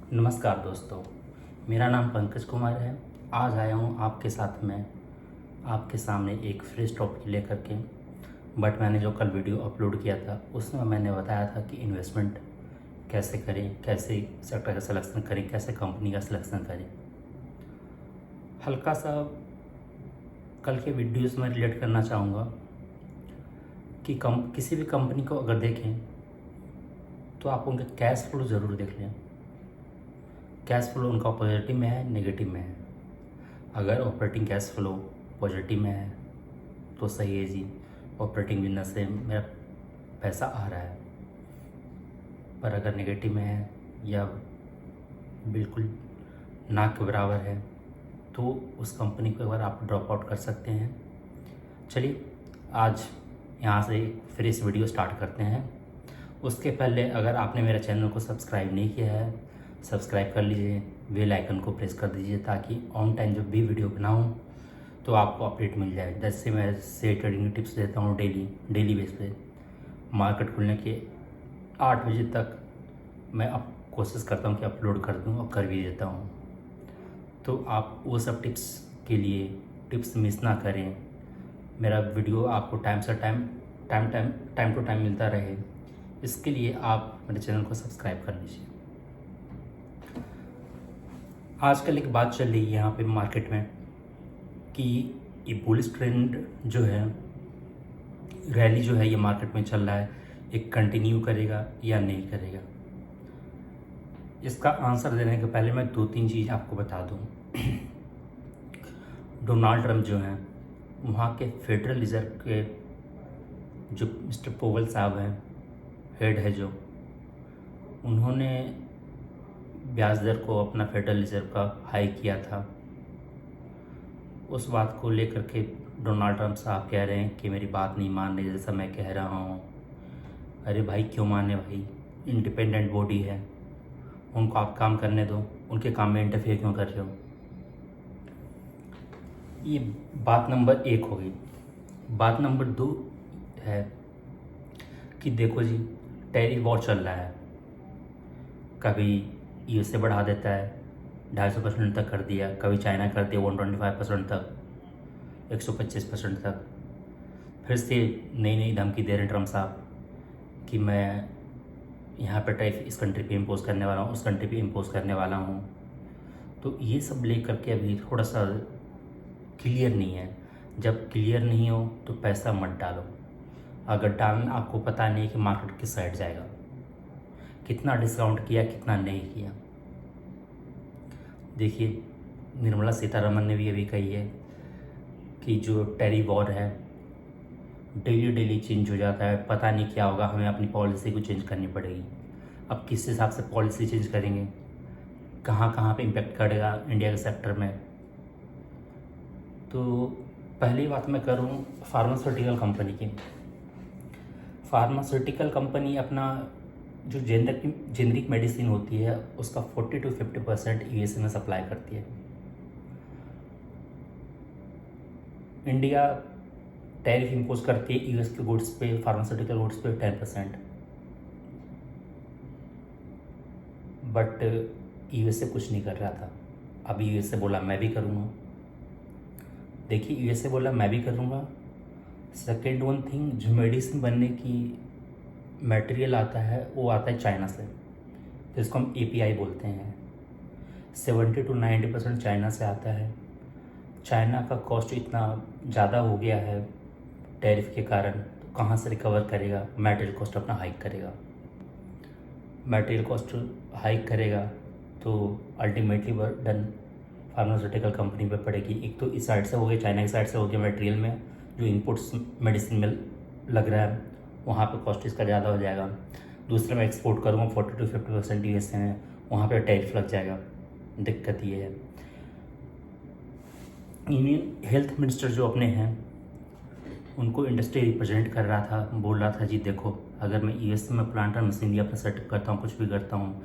नमस्कार दोस्तों, मेरा नाम पंकज कुमार है। आज आया हूँ आपके साथ में आपके सामने एक फ्रेश टॉपिक लेकर के। बट मैंने जो कल वीडियो अपलोड किया था उसमें मैंने बताया था कि इन्वेस्टमेंट कैसे करें, कैसे सेक्टर का सिलेक्शन करें, कैसे कंपनी का सिलेक्शन करें। हल्का सा कल के वीडियोस में रिलेट करना चाहूँगा कि किसी भी कंपनी को अगर देखें तो आप उनका कैश फ्लो ज़रूर देख लें। कैश फ्लो उनका पॉजिटिव में है, नेगेटिव में है। अगर ऑपरेटिंग कैश फ्लो पॉजिटिव में है तो सही है जी, ऑपरेटिंग बिजनेस से मेरा पैसा आ रहा है। पर अगर नेगेटिव में है या बिल्कुल ना के बराबर है तो उस कंपनी को एक बार आप ड्रॉप आउट कर सकते हैं। चलिए आज यहाँ से फिर इस वीडियो स्टार्ट करते हैं। उसके पहले अगर आपने मेरा चैनल को सब्सक्राइब नहीं किया है, सब्सक्राइब कर लीजिए, बेल आइकन को प्रेस कर दीजिए ताकि ऑन टाइम जब भी वीडियो बनाऊँ तो आपको अपडेट मिल जाए। जैसे मैं शेयर ट्रेडिंग टिप्स देता हूँ डेली बेस पे। मार्केट खुलने के 8 बजे तक मैं अब कोशिश करता हूँ कि अपलोड कर दूँ और कर भी देता हूँ। तो आप वो सब टिप्स के लिए टिप्स मिस ना करें। मेरा वीडियो आपको टाइम टू टाइम मिलता रहे, इसके लिए आप मेरे चैनल को सब्सक्राइब कर लीजिए। आजकल एक बात चल रही है यहाँ पे मार्केट में कि ये बुलिश ट्रेंड जो है, रैली जो है ये मार्केट में चल रहा है, ये कंटिन्यू करेगा या नहीं करेगा। इसका आंसर देने के पहले मैं 2-3 चीज़ आपको बता दूँ। डोनाल्ड ट्रंप जो हैं, वहाँ के फेडरल रिजर्व के जो मिस्टर पोवल साहब हैं, हेड है जो, उन्होंने ब्याज दर को अपना फेडरल रिजर्व का हाई किया था। उस बात को लेकर के डोनाल्ड ट्रंप साहब कह रहे हैं कि मेरी बात नहीं मान रहे जैसा मैं कह रहा हूँ। अरे भाई क्यों माने भाई, इंडिपेंडेंट बॉडी है, उनको आप काम करने दो, उनके काम में इंटरफेयर क्यों कर रहे हो। ये बात नंबर 1 हो गई। बात नंबर 2 है कि देखो जी, टैरिफ वॉर चल रहा है। कभी यूएसए बढ़ा देता है, 250% तक कर दिया, कभी चाइना कर दिया 125% तक, 125% तक। फिर से नई नई धमकी दे रहे हैं ट्रम्प साहब कि मैं यहाँ पर टैरिफ इस कंट्री पे इम्पोज करने वाला हूँ, उस कंट्री पे इम्पोज करने वाला हूँ। तो ये सब लेकर के अभी थोड़ा सा क्लियर नहीं है। जब क्लियर नहीं हो तो पैसा मत डालो। अगर डालना आपको पता नहीं है कि मार्केट किस साइड जाएगा, कितना डिस्काउंट किया, कितना नहीं किया। देखिए, निर्मला सीतारमन ने भी अभी कही है कि जो टैरिफ वॉर है डेली चेंज हो जाता है, पता नहीं क्या होगा, हमें अपनी पॉलिसी को चेंज करनी पड़ेगी। अब किस हिसाब से पॉलिसी चेंज करेंगे, कहाँ पे इम्पेक्ट करेगा इंडिया के सेक्टर में। तो पहली बात मैं करूँ फार्मास्यूटिकल कंपनी की। फार्मास्यूटिकल कंपनी अपना जो जेनरिक मेडिसिन होती है उसका 40 to 50% यूएसए में सप्लाई करती है। इंडिया टैरिफ इम्पोज करती है यूएस के गुड्स पे, फार्मास्यूटिकल गुड्स पे 10%। बट यूएसए कुछ नहीं कर रहा था। अब यूएसए बोला मैं भी करूँगा। देखिए, यूएसए बोला मैं भी करूँगा। सेकेंड वन थिंग, जो मेडिसिन बनने की मटेरियल आता है वो आता है चाइना से, जिसको हम एपीआई बोलते हैं। 70 to 90% चाइना से आता है। चाइना का कॉस्ट इतना ज़्यादा हो गया है टैरिफ के कारण, तो कहाँ से रिकवर करेगा, मटेरियल कॉस्ट अपना हाइक करेगा। मटेरियल कॉस्ट हाइक करेगा तो अल्टीमेटली बर्डन फार्मास्यूटिकल कंपनी पे पड़ेगी। एक तो इस साइड से हो गया, चाइना की साइड से हो गया, मटेरियल में जो इनपुट्स मेडिसिन में लग रहा है वहाँ पे कॉस्ट इसका ज़्यादा हो जाएगा। दूसरा, मैं एक्सपोर्ट करूँगा 40 to 50% यूएसए में, वहाँ पे टैरिफ लग जाएगा। दिक्कत ये है। इंडियन हेल्थ मिनिस्टर जो अपने हैं, उनको इंडस्ट्री रिप्रेजेंट कर रहा था, बोल रहा था जी देखो, अगर मैं यूएसए में प्लांटर मशीनरी अपना सेटअप करता हूँ, कुछ भी करता हूँ,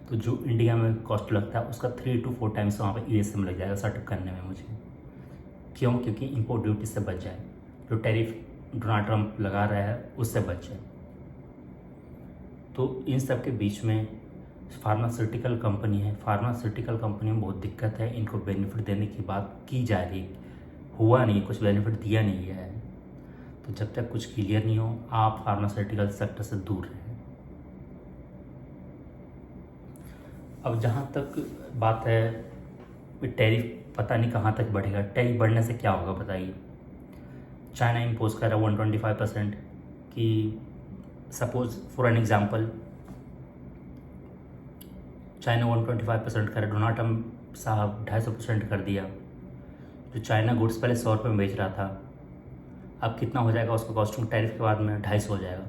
तो जो इंडिया में कॉस्ट लगता है उसका 3 to 4 टाइम्स वहाँ पर यूएसए में लग जाएगा सेटअप करने में मुझे। क्यों? क्योंकि इम्पोर्ट ड्यूटी से बच जाए, जो टैरिफ डोनाल्ड ट्रंप लगा रहा है उससे बच जाए। तो इन सब के बीच में फार्मास्यूटिकल कंपनी है, फार्मास्यूटिकल कंपनी में बहुत दिक्कत है, इनको बेनिफिट देने की बात की जा रही है, हुआ नहीं, कुछ बेनिफिट दिया नहीं है। तो जब तक कुछ क्लियर नहीं हो, आप फार्मास्यूटिकल सेक्टर से दूर रहें। अब जहाँ तक बात है टैरिफ, पता नहीं कहाँ तक बढ़ेगा। टैरिफ बढ़ने से क्या होगा बताइए। चाइना इम्पोज कर रहा है 125% कि suppose for an example China 125% कर, डोनाल्ड ट्रम्प साहब 250% कर दिया। जो चाइना गुड्स पहले 100 रुपये में बेच रहा था, अब कितना हो जाएगा उसका कॉस्टिंग टैरिफ के बाद में? 250 हो जाएगा।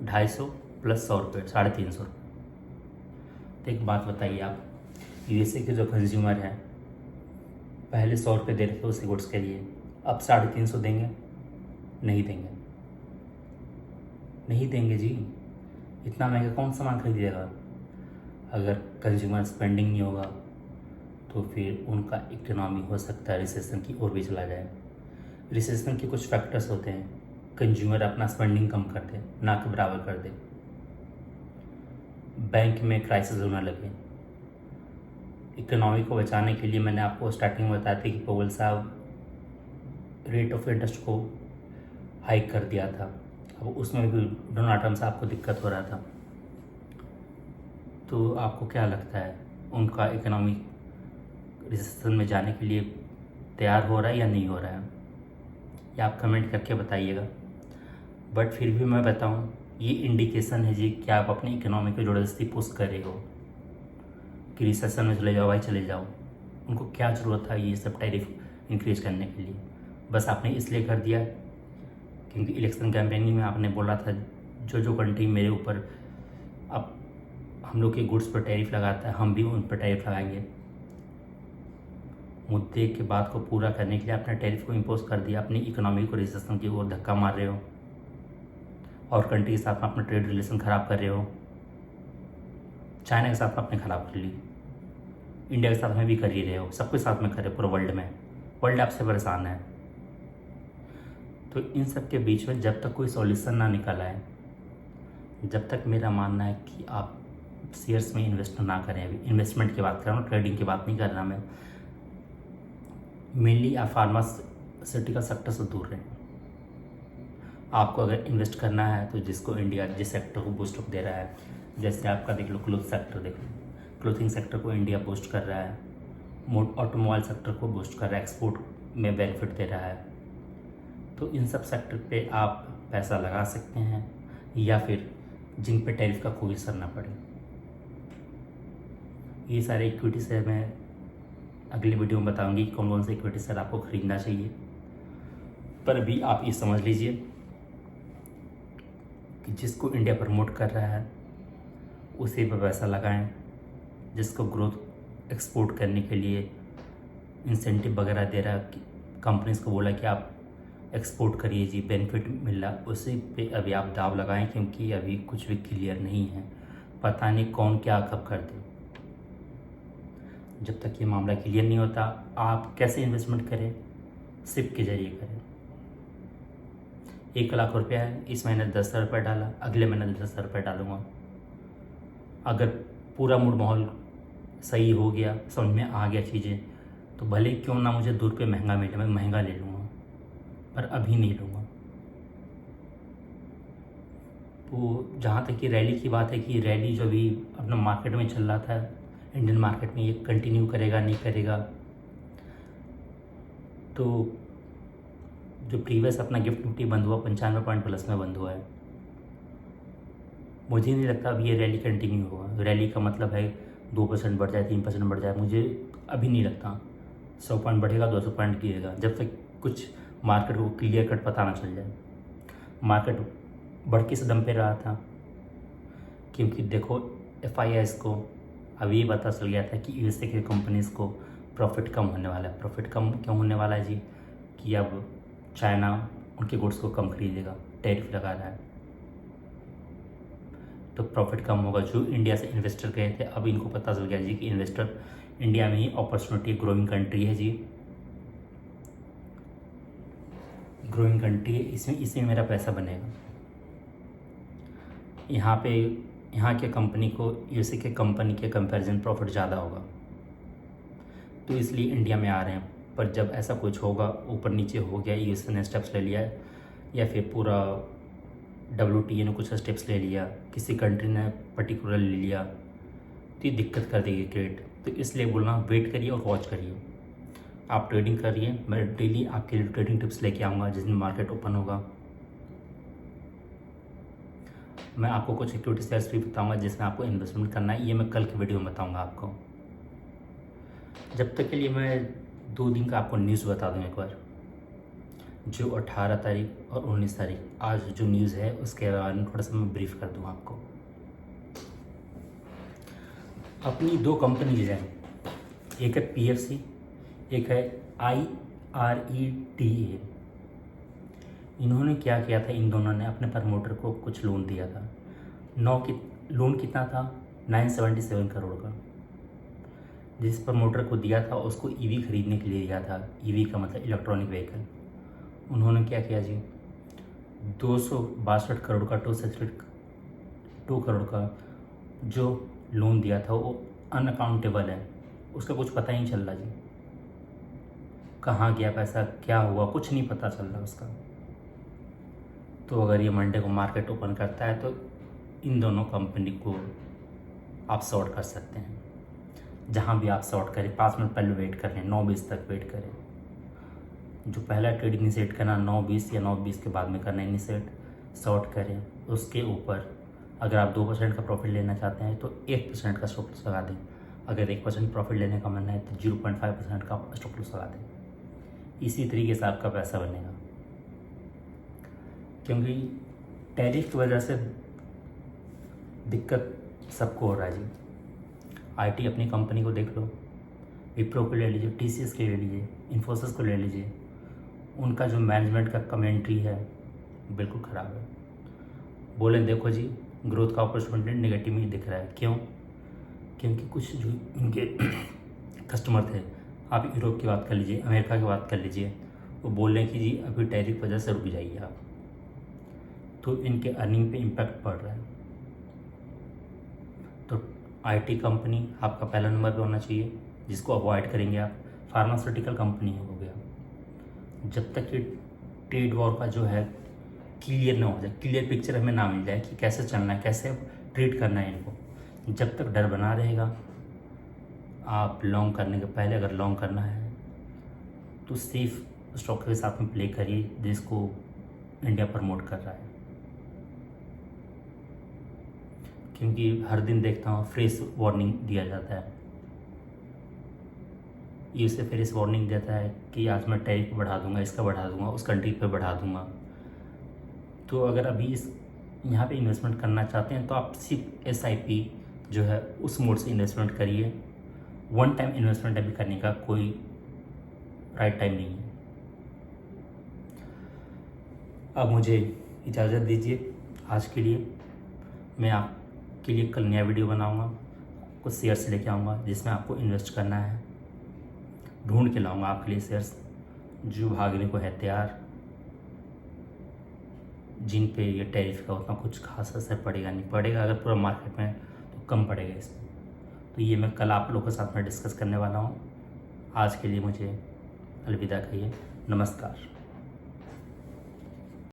250 प्लस 100 रुपये, 350 रुपये। तो एक बात बताइए आप, यूएसए के जो कंज्यूमर हैं पहले 100 रुपये दे रहे थे उसी गुड्स के लिए, अब 350 देंगे? नहीं देंगे, नहीं देंगे जी। इतना महंगा कौन सामान खरीदेगा? अगर कंज्यूमर स्पेंडिंग नहीं होगा तो फिर उनका इकोनॉमी हो सकता है रिसेशन की ओर भी चला जाए। रिसेशन के कुछ फैक्टर्स होते हैं, कंज्यूमर अपना स्पेंडिंग कम कर दे, ना के बराबर कर दे, बैंक में क्राइसिस होने लगे। इकोनॉमी को बचाने के लिए मैंने आपको स्टार्टिंग में बताया था कि पवल साहब रेट ऑफ इंटरेस्ट को हाइक कर दिया था, अब उसमें भी डोनाल्ड ट्रम्प साहब को दिक्कत हो रहा था। तो आपको क्या लगता है, उनका इकोनॉमिक रिसेशन में जाने के लिए तैयार हो रहा है या नहीं हो रहा है? या आप कमेंट करके बताइएगा। बट फिर भी मैं बताऊं, ये इंडिकेशन है जी कि आप अपनी इकोनॉमी को ज़बरदस्ती पुश कर रहे हो कि रिसेशन में चले जाओ भाई, चले जाओ। उनको क्या ज़रूरत था ये सब टैरिफ इंक्रीज करने के लिए? बस आपने इसलिए कर दिया क्योंकि इलेक्शन कैंपेनिंग में आपने बोला था जो कंट्री मेरे ऊपर अब हम लोग के गुड्स पर टैरिफ लगाता है, हम भी उन पर टैरिफ लगाएंगे। मुद्दे के बात को पूरा करने के लिए आपने टैरिफ को इम्पोज कर दिया, अपनी इकोनॉमी को रिसेशन की ओर धक्का मार रहे हो और कंट्री के साथ में अपना ट्रेड रिलेशन ख़राब कर रहे हो। चाइना के साथ में आपने ख़राब कर ली, इंडिया के साथ में भी कर ही रहे हो, सबके साथ में कर रहे हो, पूरे वर्ल्ड में। वर्ल्ड आपसे परेशान है। तो इन सब के बीच में जब तक कोई सॉल्यूशन ना निकल आए, जब तक मेरा मानना है कि आप शेयर्स में इन्वेस्ट ना करें। अभी इन्वेस्टमेंट की बात कर रहा हूँ, ट्रेडिंग की बात नहीं कर रहा मैं। मेनली आप फार्मास्यूटिकल सेक्टर से दूर रहें। आपको अगर इन्वेस्ट करना है तो जिसको इंडिया जिस सेक्टर को बूस्ट दे रहा है, जैसे आपका देख लो क्लोथ सेक्टर, देख लो क्लोथिंग सेक्टर को इंडिया बूस्ट कर रहा है, ऑटोमोबाइल सेक्टर को बूस्ट कर रहा है, एक्सपोर्ट में बेनिफिट दे रहा है। तो इन सब सेक्टर पे आप पैसा लगा सकते हैं, या फिर जिन पे टैरिफ का कोई असर ना पड़े। ये सारे इक्विटी शेयर मैं अगली वीडियो में बताऊंगी कौन कौन से इक्विटी शेयर आपको ख़रीदना चाहिए। पर अभी आप ये समझ लीजिए कि जिसको इंडिया प्रमोट कर रहा है उसी पर पैसा लगाएं, जिसको ग्रोथ एक्सपोर्ट करने के लिए इंसेंटिव वगैरह दे रहा है, कंपनीज को बोला कि आप एक्सपोर्ट करिए जी, बेनिफिट मिल रहा, उसी पे अभी आप दाव लगाएं, क्योंकि अभी कुछ भी क्लियर नहीं है, पता नहीं कौन क्या कब कर दे। जब तक ये मामला क्लियर नहीं होता, आप कैसे इन्वेस्टमेंट करें? सिप के जरिए करें। 1 लाख रुपया है, इस महीने 10,000 रुपये डाला, अगले महीने 10,000 रुपये डालूंगा। अगर पूरा मूड माहौल सही हो गया, समझ में आ गया चीज़ें, तो भले क्यों ना मुझे 2 रुपये महंगा मिले, मैं महंगा ले लूँगा, पर अभी नहीं लूँगा। तो जहाँ तक कि रैली की बात है कि रैली जो भी अपना मार्केट में चल रहा था, इंडियन मार्केट में, ये कंटिन्यू करेगा नहीं करेगा। तो जो प्रीवियस अपना गिफ्ट निफ्टी बंद हुआ 95 पॉइंट प्लस में बंद हुआ है, मुझे नहीं लगता अब ये रैली कंटिन्यू होगा। रैली का मतलब है 2% बढ़ जाए, 3% बढ़ जाए, मुझे अभी नहीं लगता। 100 पॉइंट बढ़ेगा, 200 पॉइंट गिरेगा, जब तक कुछ मार्केट को क्लियर कट पता ना चल जाए। मार्केट बढ़ किस दम पे रहा था, क्योंकि देखो FIS को अभी ये पता चल गया था कि यूएसए की कंपनीज़ को प्रॉफिट कम होने वाला है। प्रॉफिट कम क्यों होने वाला है जी? कि अब चाइना उनके गुड्स को कम खरीदेगा, टैरिफ लगा रहा है, तो प्रॉफिट कम होगा। जो इंडिया से इन्वेस्टर गए थे, अब इनको पता चल गया जी कि इन्वेस्टर इंडिया में ही अपॉर्चुनिटी, ग्रोइंग कंट्री है जी, ग्रोइंग कंट्री है, इसमें मेरा पैसा बनेगा। यहाँ पे यहाँ के कंपनी को यूएसए के कंपनी के कंपैरिजन प्रॉफिट ज़्यादा होगा, तो इसलिए इंडिया में आ रहे हैं। पर जब ऐसा कुछ होगा, ऊपर नीचे हो गया, यूएसए ने स्टेप्स ले लिया या फिर पूरा WTO ने कुछ स्टेप्स ले लिया, किसी कंट्री ने पर्टिकुलर ले लिया, तो ये दिक्कत कर देगी ट्रेड। तो इसलिए बोलना वेट करिए और वॉच करिए। आप ट्रेडिंग करिए, मैं डेली आपके लिए ट्रेडिंग टिप्स लेके आऊँगा जिस दिन मार्केट ओपन होगा। मैं आपको कुछ इक्विटी शेयर्स भी बताऊँगा जिसमें आपको इन्वेस्टमेंट करना है, ये मैं कल की वीडियो में बताऊँगा आपको। जब तक के लिए मैं 2 दिन का आपको न्यूज़ बता दूँ एक बार। जो 18 तारीख और 19 तारीख आज जो न्यूज़ है उसके बारे में थोड़ा सा मैं ब्रीफ कर दूँ आपको। अपनी 2 कंपनीज हैं, एक है PFC, एक है IRETA। इन्होंने क्या किया था, इन दोनों ने अपने प्रमोटर को कुछ लोन दिया था। लोन कितना था, 977 करोड़ का। जिस प्रमोटर को दिया था उसको EV खरीदने के लिए दिया था। EV का मतलब इलेक्ट्रॉनिक व्हीकल। उन्होंने क्या किया जी, 262 करोड़ का 2 करोड़ का जो लोन दिया था वो अनअकाउंटेबल है, उसका कुछ पता ही नहीं चल रहा जी, कहाँ गया पैसा, क्या हुआ, कुछ नहीं पता चल रहा उसका। तो अगर ये मंडे को मार्केट ओपन करता है तो इन दोनों कंपनी को आप शॉर्ट कर सकते हैं। जहाँ भी आप शॉर्ट करें 5 मिनट पहले वेट कर लें, 9:20 तक वेट करें। जो पहला ट्रेड इनिशिएट करना 9:20 या 9:20 के बाद में करना इनिशिएट, शॉर्ट करें। उसके ऊपर अगर आप 2% का प्रॉफिट लेना चाहते हैं तो 1% का स्टॉप लॉस लगा दें। अगर 1% प्रॉफिट लेने का मन है तो 0.5% का स्टॉप लॉस लगा दें। इसी तरीके से आपका पैसा बनेगा, क्योंकि टैरिफ की वजह से दिक्कत सबको हो रहा है जी। IT अपनी कंपनी को देख लो, विप्रो को ले लीजिए, TCS को ले लीजिए, इन्फोसिस को ले लीजिए। उनका जो मैनेजमेंट का कमेंट्री है बिल्कुल ख़राब है। बोले देखो जी ग्रोथ का अपॉर्चुनिटी नेगेटिव ही दिख रहा है। क्यों? क्योंकि कुछ जो इनके कस्टमर थे, आप यूरोप की बात कर लीजिए, अमेरिका की बात कर लीजिए, वो बोल रहे हैं कि जी अभी टैरिफ वजह से रुक जाइए आप, तो इनके अर्निंग पे इम्पैक्ट पड़ रहा है। तो IT कंपनी आपका पहला नंबर पे होना चाहिए, जिसको अवॉइड करेंगे आप। फार्मास्यूटिकल कंपनी हो गया। जब तक कि ट्रेड वॉर का जो है क्लियर ना हो जाए, क्लियर पिक्चर हमें ना मिल जाए कि कैसे चलना है, कैसे ट्रीट करना है इनको, जब तक डर बना रहेगा, आप लॉन्ग करने के पहले अगर लॉन्ग करना है तो सेफ स्टॉक के साथ में प्ले करिए जिसको इंडिया प्रमोट कर रहा है। क्योंकि हर दिन देखता हूँ फ्रेश वार्निंग दिया जाता है, ये उससे फिर इस वार्निंग देता है कि आज मैं टैरिफ बढ़ा दूंगा, इसका बढ़ा दूंगा, उस कंट्री पे बढ़ा दूंगा। तो अगर अभी इस यहाँ पे इन्वेस्टमेंट करना चाहते हैं तो आप सिर्फ SIP जो है उस मोड से इन्वेस्टमेंट करिए। वन टाइम इन्वेस्टमेंट अभी करने का कोई राइट टाइम नहीं है। अब मुझे इजाज़त दीजिए आज के लिए। मैं आपके लिए कल नया वीडियो बनाऊंगा, कुछ शेयर्स लेके आऊँगा जिसमें आपको इन्वेस्ट करना है। ढूंढ के लाऊंगा आपके लिए शेयर्स जो भागने को है तैयार, जिन पे ये टैरिफ का उतना कुछ खास असर पड़ेगा नहीं, पड़ेगा अगर पूरा मार्केट में तो कम पड़ेगा इसमें। तो ये मैं कल आप लोगों के साथ में डिस्कस करने वाला हूँ। आज के लिए मुझे अलविदा कहिए। नमस्कार।